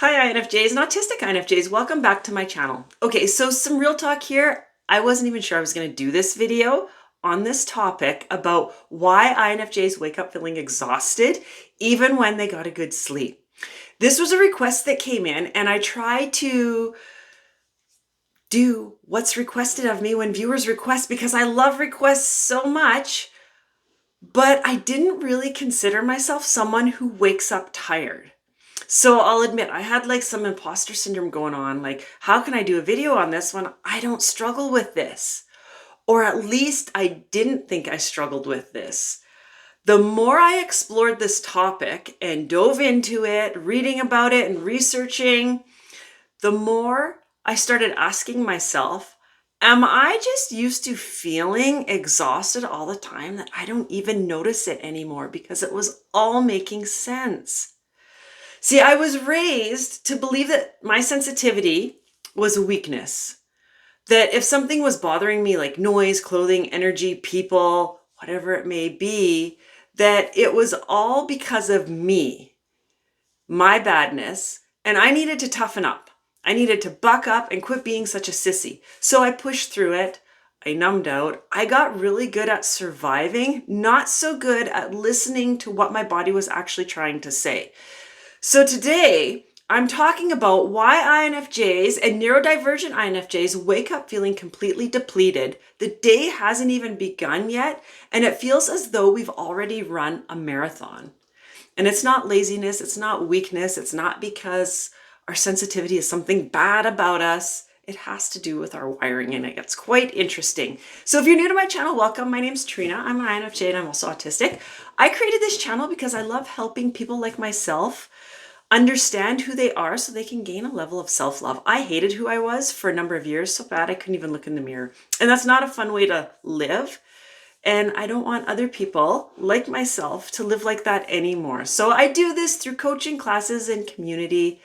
Hi INFJs and Autistic INFJs, welcome back to my channel. Okay, so some real talk here. I wasn't even sure I was going to do this video on this topic about why INFJs wake up feeling exhausted even when they got a good sleep. This was a request that came in and I try to do what's requested of me when viewers request because I love requests so much, but I didn't really consider myself someone who wakes up tired. So I'll admit I had like some imposter syndrome going on. Like, how can I do a video on this when I don't struggle with this? Or at least I didn't think I struggled with this. The more I explored this topic and dove into it, reading about it and researching, the more I started asking myself, am I just used to feeling exhausted all the time that I don't even notice it anymore because it was all making sense? See, I was raised to believe that my sensitivity was a weakness. That if something was bothering me, like noise, clothing, energy, people, whatever it may be, that it was all because of me, my badness, and I needed to toughen up. I needed to buck up and quit being such a sissy. So I pushed through it. I numbed out. I got really good at surviving, not so good at listening to what my body was actually trying to say. So today, I'm talking about why INFJs and neurodivergent INFJs wake up feeling completely depleted. The day hasn't even begun yet, and it feels as though we've already run a marathon. And it's not laziness, it's not weakness, it's not because our sensitivity is something bad about us. It has to do with our wiring, and it gets quite interesting. So if you're new to my channel, welcome. My name's Trina. I'm an INFJ and I'm also autistic. I created this channel because I love helping people like myself understand who they are so they can gain a level of self-love. I hated who I was for a number of years, so bad I couldn't even look in the mirror. And that's not a fun way to live. And I don't want other people like myself to live like that anymore. So I do this through coaching classes and community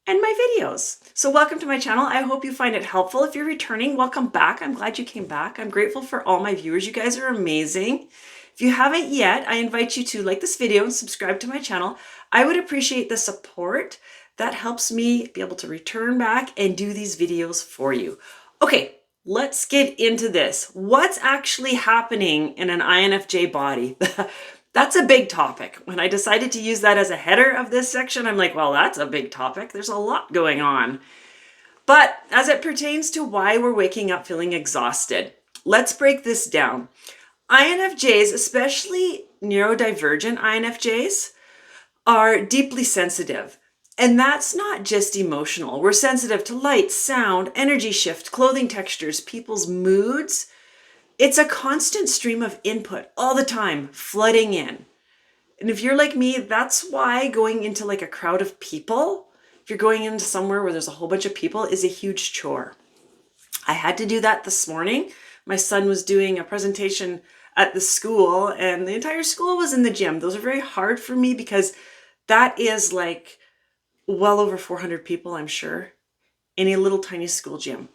and my videos. So welcome to my channel. I hope you find it helpful. If you're returning, welcome back. I'm glad you came back. I'm grateful for all my viewers. You guys are amazing. If you haven't yet, I invite you to like this video and subscribe to my channel. I would appreciate the support. That helps me be able to return back and do these videos for you. Okay, let's get into this. What's actually happening in an INFJ body? That's a big topic. When I decided to use that as a header of this section, I'm like, well, that's a big topic. There's a lot going on. But as it pertains to why we're waking up feeling exhausted, let's break this down. INFJs, especially neurodivergent INFJs, are deeply sensitive. And that's not just emotional. We're sensitive to light, sound, energy shift, clothing textures, people's moods. It's a constant stream of input all the time, flooding in. And if you're like me, that's why going into like a crowd of people, if you're going into somewhere where there's a whole bunch of people, is a huge chore. I had to do that this morning. My son was doing a presentation at the school and the entire school was in the gym. Those are very hard for me because that is like well over 400 people, I'm sure, in a little tiny school gym.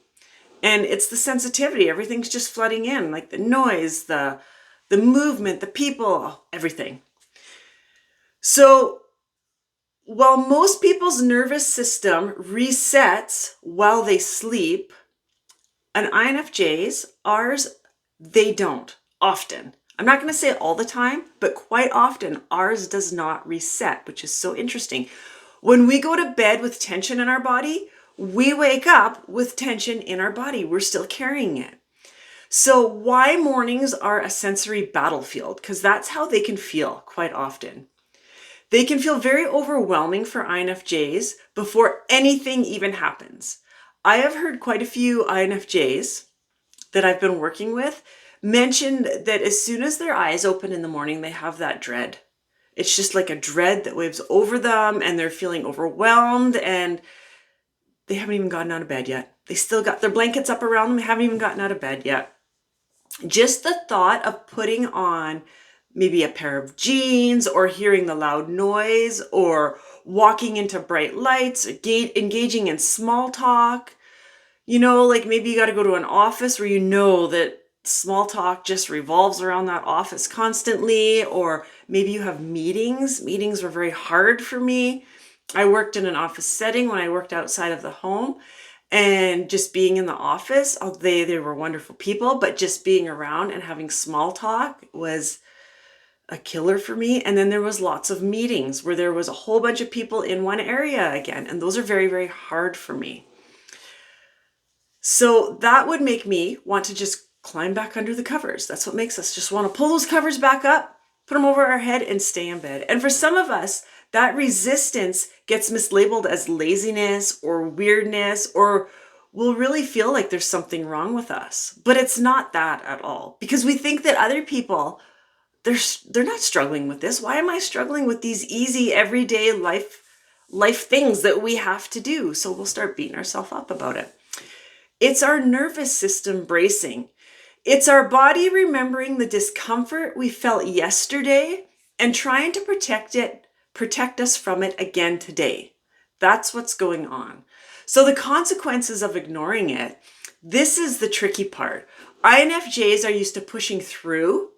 And it's the sensitivity. Everything's just flooding in, like the noise, the movement, the people, everything. So while most people's nervous system resets while they sleep, an INFJ's, ours, they don't often. I'm not going to say all the time, but quite often ours does not reset, which is so interesting. When we go to bed with tension in our body, we wake up with tension in our body. We're still carrying it. So why mornings are a sensory battlefield? Because that's how they can feel quite often. They can feel very overwhelming for INFJs before anything even happens. I have heard quite a few INFJs that I've been working with mentioned that as soon as their eyes open in the morning, they have that dread. It's just like a dread that waves over them and they're feeling overwhelmed and they haven't even gotten out of bed yet. They still got their blankets up around them. They haven't even gotten out of bed yet. Just the thought of putting on maybe a pair of jeans or hearing the loud noise or walking into bright lights, engaging in small talk. You know, like maybe you got to go to an office where you know that small talk just revolves around that office constantly, or maybe you have meetings. Meetings were very hard for me. I worked in an office setting when I worked outside of the home, and just being in the office, they were wonderful people, but just being around and having small talk was a killer for me. And then there was lots of meetings where there was a whole bunch of people in one area again, and those are very, very hard for me. So that would make me want to just climb back under the covers. That's what makes us just want to pull those covers back up, put them over our head, and stay in bed. And for some of us, that resistance gets mislabeled as laziness or weirdness, or we'll really feel like there's something wrong with us. But it's not that at all, because we think that other people, they're not struggling with this. Why am I struggling with these easy everyday life things that we have to do? So we'll start beating ourselves up about it. It's our nervous system bracing. It's our body remembering the discomfort we felt yesterday and trying to protect us from it again today. That's what's going on. So the consequences of ignoring it, this is the tricky part. INFJs are used to pushing through.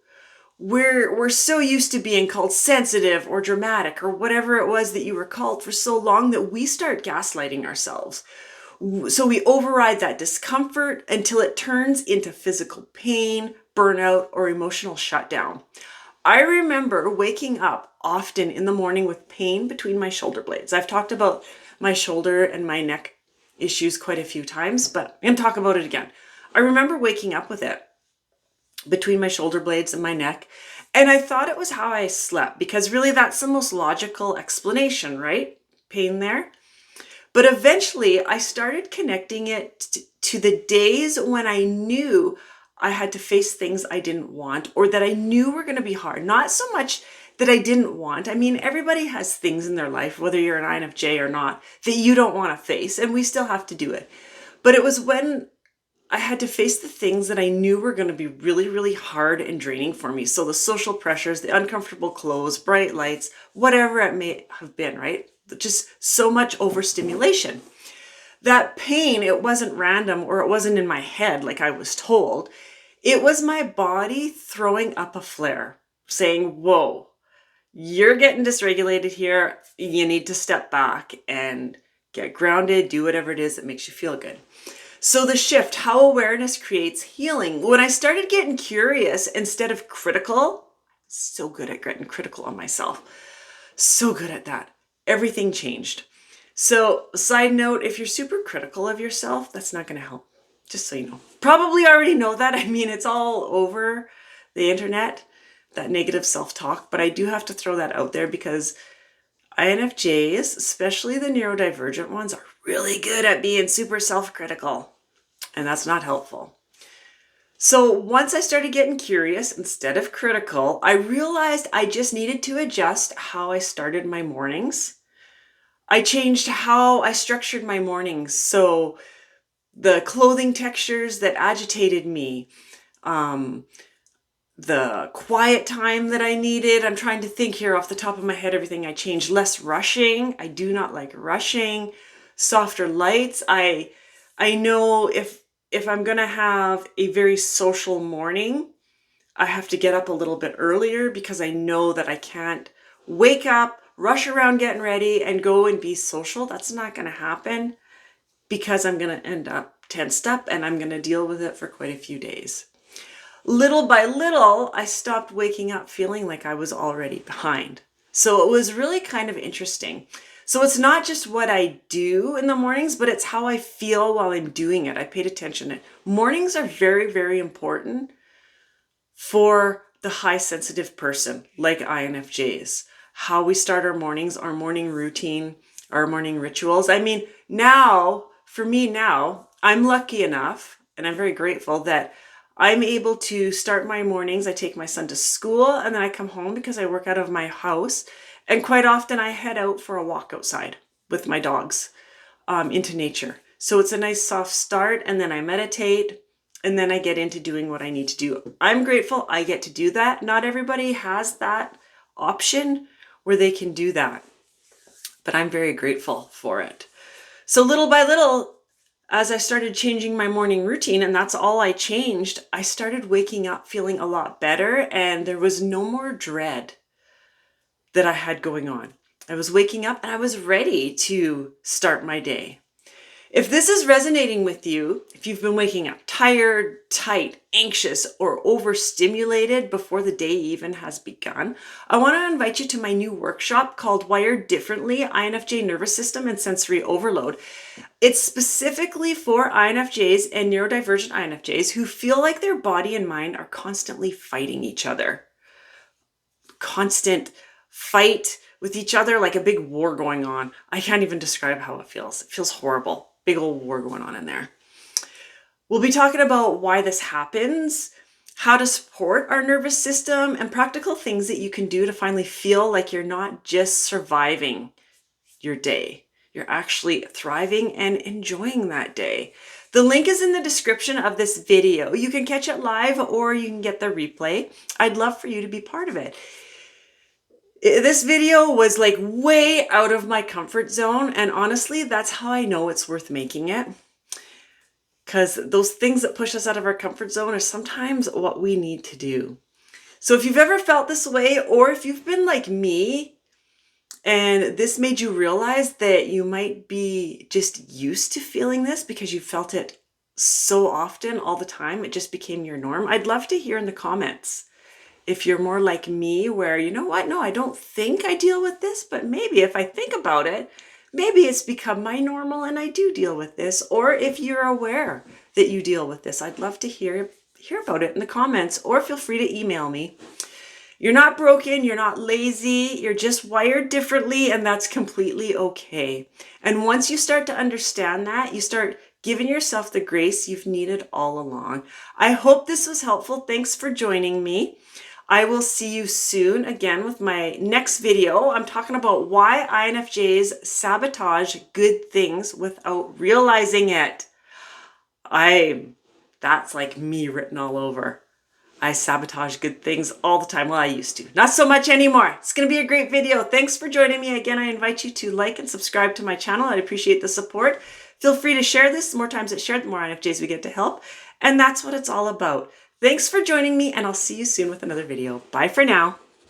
We're so used to being called sensitive or dramatic or whatever it was that you were called for so long that we start gaslighting ourselves. So we override that discomfort until it turns into physical pain, burnout, or emotional shutdown. I remember waking up often in the morning with pain between my shoulder blades. I've talked about my shoulder and my neck issues quite a few times, but I'm going to talk about it again. I remember waking up with it between my shoulder blades and my neck, and I thought it was how I slept, because really that's the most logical explanation, right? Pain there. But eventually I started connecting it to the days when I knew I had to face things I didn't want, or that I knew were going to be hard. Not so much that I didn't want. I mean, everybody has things in their life, whether you're an INFJ or not, that you don't want to face, and we still have to do it. But it was when I had to face the things that I knew were going to be really, really hard and draining for me. So the social pressures, the uncomfortable clothes, bright lights, whatever it may have been, right? Just so much overstimulation. That pain, it wasn't random, or it wasn't in my head like I was told. It was my body throwing up a flare, saying, whoa, you're getting dysregulated here. You need to step back and get grounded, do whatever it is that makes you feel good. So the shift, how awareness creates healing. When I started getting curious instead of critical, so good at getting critical on myself, so good at that, everything changed. So side note, if you're super critical of yourself, that's not going to help, just so you know. Probably already know that. I mean, it's all over the internet, that negative self-talk, but I do have to throw that out there because INFJs, especially the neurodivergent ones, are really good at being super self-critical, and that's not helpful. So once I started getting curious instead of critical, I realized I just needed to adjust how I started my mornings. I changed how I structured my mornings. So the clothing textures that agitated me, the quiet time that I needed. I'm trying to think here off the top of my head, everything I changed. Less rushing. I do not like rushing. Softer lights. I know if I'm going to have a very social morning, I have to get up a little bit earlier, because I know that I can't wake up, rush around getting ready, and go and be social. That's not going to happen, because I'm going to end up tensed up and I'm going to deal with it for quite a few days. Little by little, I stopped waking up feeling like I was already behind. So it was really kind of interesting. So it's not just what I do in the mornings, but it's how I feel while I'm doing it. I paid attention. Mornings are very, very important for the high sensitive person like INFJs. How we start our mornings, our morning routine, our morning rituals. I mean, for me now, I'm lucky enough, and I'm very grateful that I'm able to start my mornings. I take my son to school, and then I come home because I work out of my house. And quite often I head out for a walk outside with my dogs into nature. So it's a nice soft start, and then I meditate, and then I get into doing what I need to do. I'm grateful I get to do that. Not everybody has that option where they can do that, but I'm very grateful for it. So little by little, as I started changing my morning routine, and that's all I changed, I started waking up feeling a lot better, and there was no more dread that I had going on. I was waking up and I was ready to start my day. If this is resonating with you, if you've been waking up tired, tight, anxious, or overstimulated before the day even has begun, I want to invite you to my new workshop called Wired Differently, INFJ Nervous System and Sensory Overload. It's specifically for INFJs and neurodivergent INFJs who feel like their body and mind are constantly fighting each other. Constant fight with each other, like a big war going on. I can't even describe how it feels. It feels horrible. Big old war going on in there. We'll be talking about why this happens, how to support our nervous system, and practical things that you can do to finally feel like you're not just surviving your day. You're actually thriving and enjoying that day. The link is in the description of this video. You can catch it live or you can get the replay. I'd love for you to be part of it. This video was like way out of my comfort zone, and honestly, that's how I know it's worth making it. Because those things that push us out of our comfort zone are sometimes what we need to do. So if you've ever felt this way, or if you've been like me, and this made you realize that you might be just used to feeling this because you felt it so often all the time, it just became your norm, I'd love to hear in the comments. If you're more like me, where, you know what, no, I don't think I deal with this, but maybe if I think about it, maybe it's become my normal and I do deal with this. Or if you're aware that you deal with this, I'd love to hear about it in the comments, or feel free to email me. You're not broken, you're not lazy, you're just wired differently, and that's completely okay. And once you start to understand that, you start giving yourself the grace you've needed all along. I hope this was helpful. Thanks for joining me. I will see you soon again with my next video. I'm talking about why INFJs sabotage good things without realizing it. That's like me written all over. I sabotage good things all the time. Well, I used to. Not so much anymore. It's going to be a great video. Thanks for joining me. Again, I invite you to like and subscribe to my channel. I'd appreciate the support. Feel free to share this. The more times it's shared, the more INFJs we get to help. And that's what it's all about. Thanks for joining me, and I'll see you soon with another video. Bye for now.